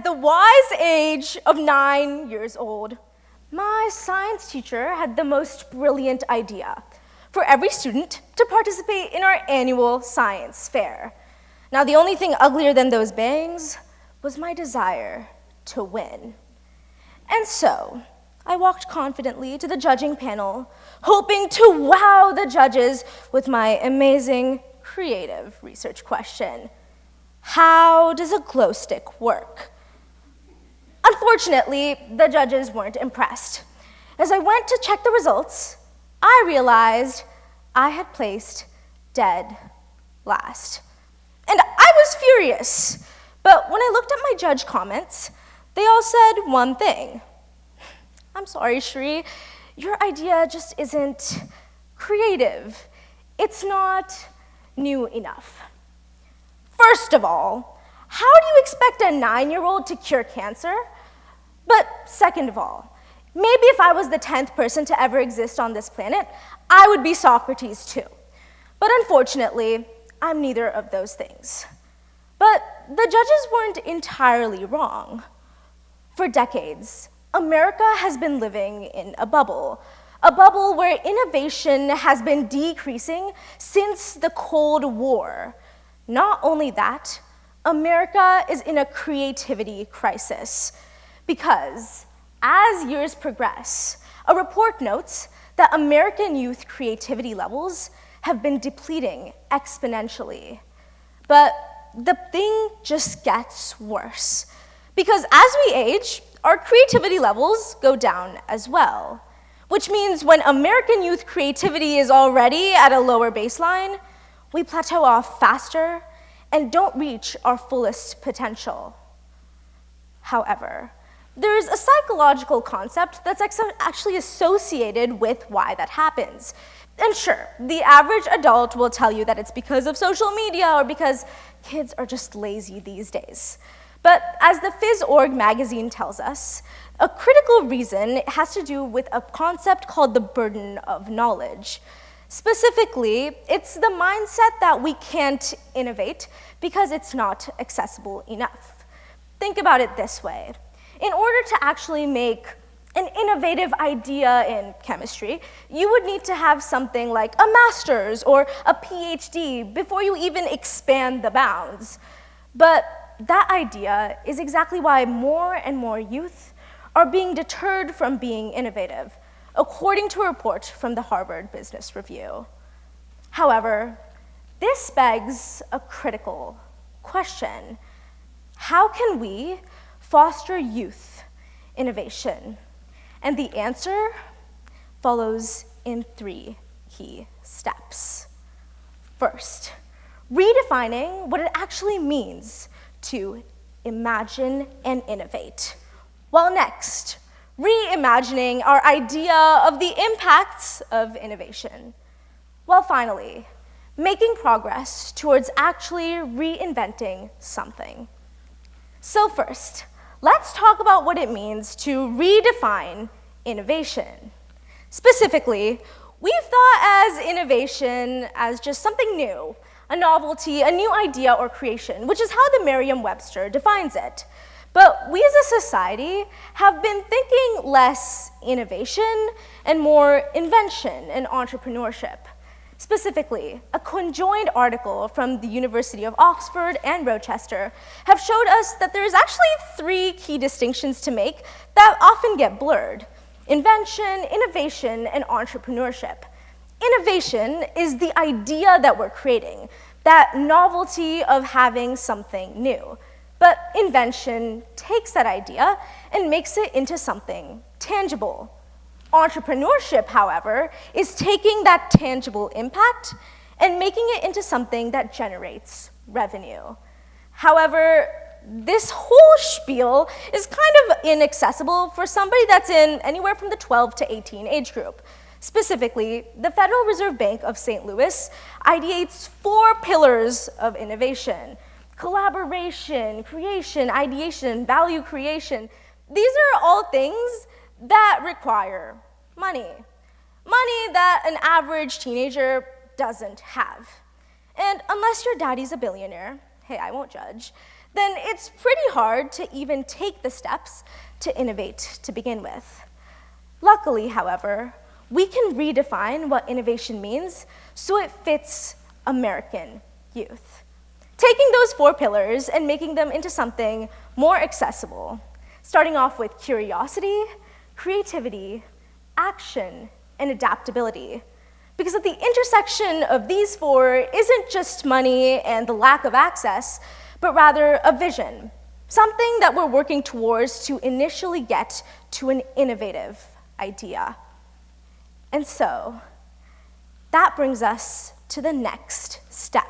At the wise age of 9 years old, my science teacher had the most brilliant idea for every student to participate in our annual science fair. Now, the only thing uglier than those bangs was my desire to win. And so, I walked confidently to the judging panel, hoping to wow the judges with my amazing, creative research question. How does a glow stick work? Unfortunately, the judges weren't impressed. As I went to check the results, I realized I had placed dead last. And I was furious. But when I looked at my judge comments, they all said one thing. I'm sorry, Shree, your idea just isn't creative. It's not new enough. First of all, how do you expect a 9-year-old to cure cancer? But second of all, maybe if I was the 10th person to ever exist on this planet, I would be Socrates too. But unfortunately, I'm neither of those things. But the judges weren't entirely wrong. For decades, America has been living in a bubble where innovation has been decreasing since the Cold War. Not only that, America is in a creativity crisis because as years progress, a report notes that American youth creativity levels have been depleting exponentially. But the thing just gets worse because as we age, our creativity levels go down as well, which means when American youth creativity is already at a lower baseline, we plateau off faster and don't reach our fullest potential. However, there's a psychological concept that's actually associated with why that happens. And sure, the average adult will tell you that it's because of social media or because kids are just lazy these days. But as the Phys.org magazine tells us, a critical reason has to do with a concept called the burden of knowledge. Specifically, it's the mindset that we can't innovate because it's not accessible enough. Think about it this way. In order to actually make an innovative idea in chemistry, you would need to have something like a master's or a PhD before you even expand the bounds. But that idea is exactly why more and more youth are being deterred from being innovative, according to a report from the Harvard Business Review. However, this begs a critical question. How can we foster youth innovation? And the answer follows in 3 key steps. First, redefining what it actually means to imagine and innovate. While next, reimagining our idea of the impacts of innovation. While finally, making progress towards actually reinventing something. So first, let's talk about what it means to redefine innovation. Specifically, we've thought as innovation as just something new, a novelty, a new idea or creation, which is how the Merriam-Webster defines it. But we as a society have been thinking less innovation and more invention and entrepreneurship. Specifically, a conjoined article from the University of Oxford and Rochester have showed us that there's actually 3 key distinctions to make that often get blurred: invention, innovation, and entrepreneurship. Innovation is the idea that we're creating, that novelty of having something new. But invention takes that idea and makes it into something tangible. Entrepreneurship, however, is taking that tangible impact and making it into something that generates revenue. However, this whole spiel is kind of inaccessible for somebody that's in anywhere from the 12 to 18 age group. Specifically, the Federal Reserve Bank of St. Louis ideates 4 pillars of innovation: collaboration, creation, ideation, value creation. These are all things that require money. Money that an average teenager doesn't have. And unless your daddy's a billionaire, hey, I won't judge, then it's pretty hard to even take the steps to innovate to begin with. Luckily, however, we can redefine what innovation means so it fits American youth, taking those 4 pillars and making them into something more accessible, starting off with curiosity, creativity, action, and adaptability. Because at the intersection of these 4 isn't just money and the lack of access, but rather a vision, something that we're working towards to initially get to an innovative idea. And so, that brings us to the next step.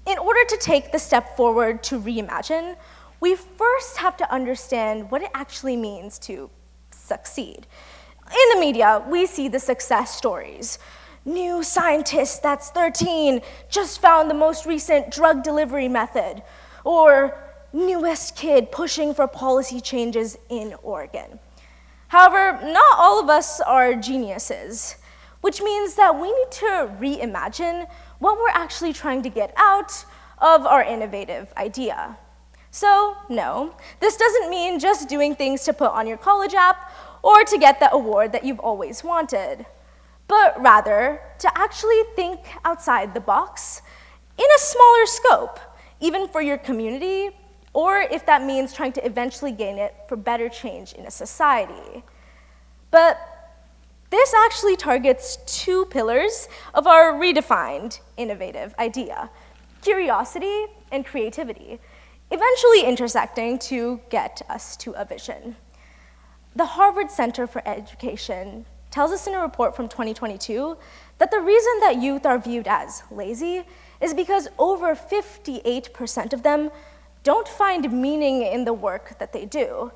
In order to take the step forward to reimagine, we first have to understand what it actually means to succeed. In the media, we see the success stories. New scientist that's 13 just found the most recent drug delivery method, or newest kid pushing for policy changes in Oregon. However, not all of us are geniuses, which means that we need to reimagine what we're actually trying to get out of our innovative idea. So, no, this doesn't mean just doing things to put on your college app or to get the award that you've always wanted, but rather to actually think outside the box in a smaller scope, even for your community, or if that means trying to eventually gain it for better change in a society. But this actually targets 2 pillars of our redefined innovative idea: curiosity and creativity, eventually intersecting to get us to a vision. The Harvard Center for Education tells us in a report from 2022 that the reason that youth are viewed as lazy is because over 58% of them don't find meaning in the work that they do.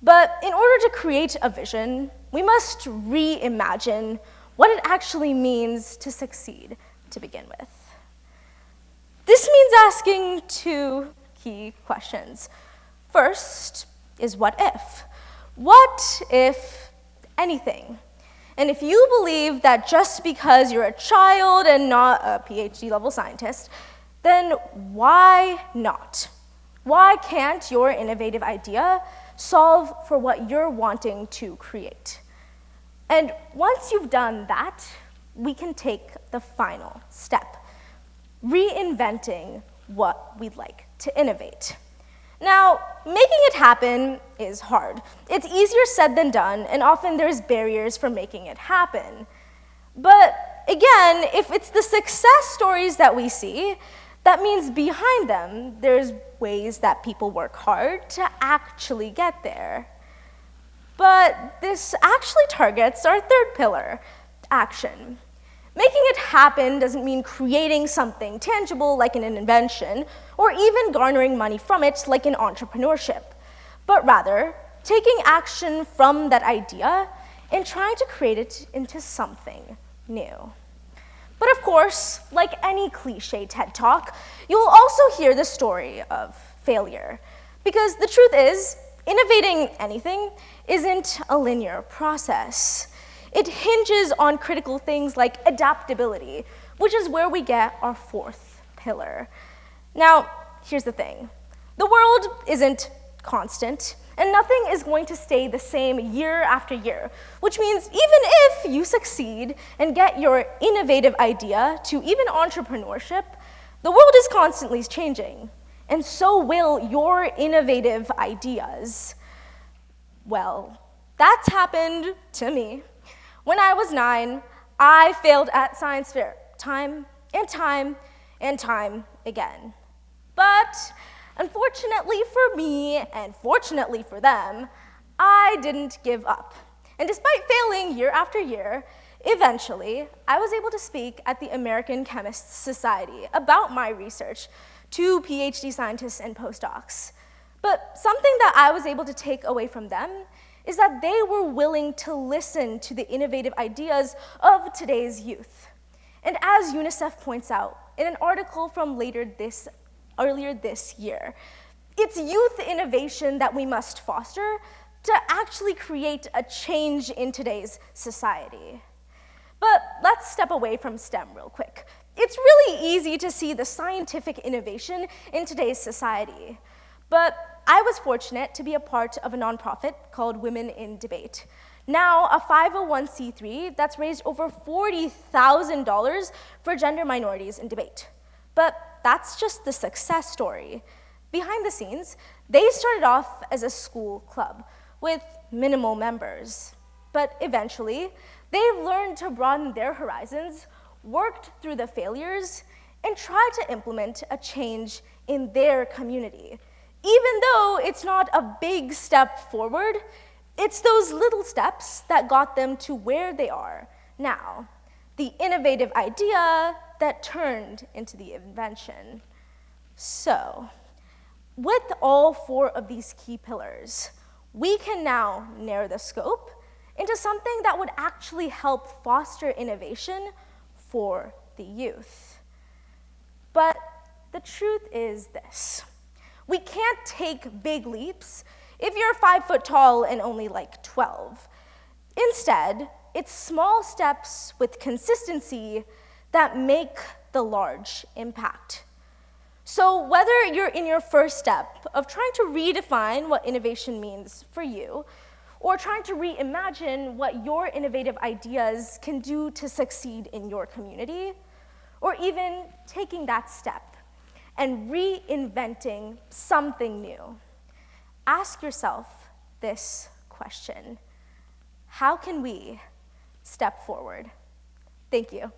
But in order to create a vision, we must reimagine what it actually means to succeed to begin with. This means asking 2 key questions. First is what if? What if anything? And if you believe that just because you're a child and not a PhD-level scientist, then why not? Why can't your innovative idea solve for what you're wanting to create? And once you've done that, we can take the final step, reinventing what we'd like to innovate. Now, making it happen is hard. It's easier said than done, and often there's barriers for making it happen. But again, if it's the success stories that we see, that means behind them, there's ways that people work hard to actually get there. But this actually targets our 3rd pillar, action. Making it happen doesn't mean creating something tangible like an invention, or even garnering money from it like in entrepreneurship, but rather taking action from that idea and trying to create it into something new. But of course, like any cliche TED Talk, you'll also hear the story of failure. Because the truth is, innovating anything isn't a linear process. It hinges on critical things like adaptability, which is where we get our 4th pillar. Now, here's the thing. The world isn't constant, and nothing is going to stay the same year after year, which means even if you succeed and get your innovative idea to even entrepreneurship, the world is constantly changing, and so will your innovative ideas. Well, that's happened to me. When I was 9, I failed at science fair time and time and time again. But unfortunately for me, and fortunately for them, I didn't give up. And despite failing year after year, eventually, I was able to speak at the American Chemists Society about my research to PhD scientists and postdocs. But something that I was able to take away from them is that they were willing to listen to the innovative ideas of today's youth. And as UNICEF points out in an article from earlier this year, it's youth innovation that we must foster to actually create a change in today's society. But let's step away from STEM real quick. It's really easy to see the scientific innovation in today's society. But I was fortunate to be a part of a nonprofit called Women in Debate. Now a 501c3 that's raised over $40,000 for gender minorities in debate. But that's just the success story. Behind the scenes, they started off as a school club with minimal members. But eventually, they've learned to broaden their horizons, worked through the failures, and tried to implement a change in their community. Even though it's not a big step forward, it's those little steps that got them to where they are now. The innovative idea that turned into the invention. So, with all 4 of these key pillars, we can now narrow the scope into something that would actually help foster innovation for the youth. But the truth is this: we can't take big leaps if you're 5 foot tall and only like 12. Instead, it's small steps with consistency that make the large impact. So whether you're in your first step of trying to redefine what innovation means for you, or trying to reimagine what your innovative ideas can do to succeed in your community, or even taking that step and reinventing something new, ask yourself this question: how can we step forward? Thank you.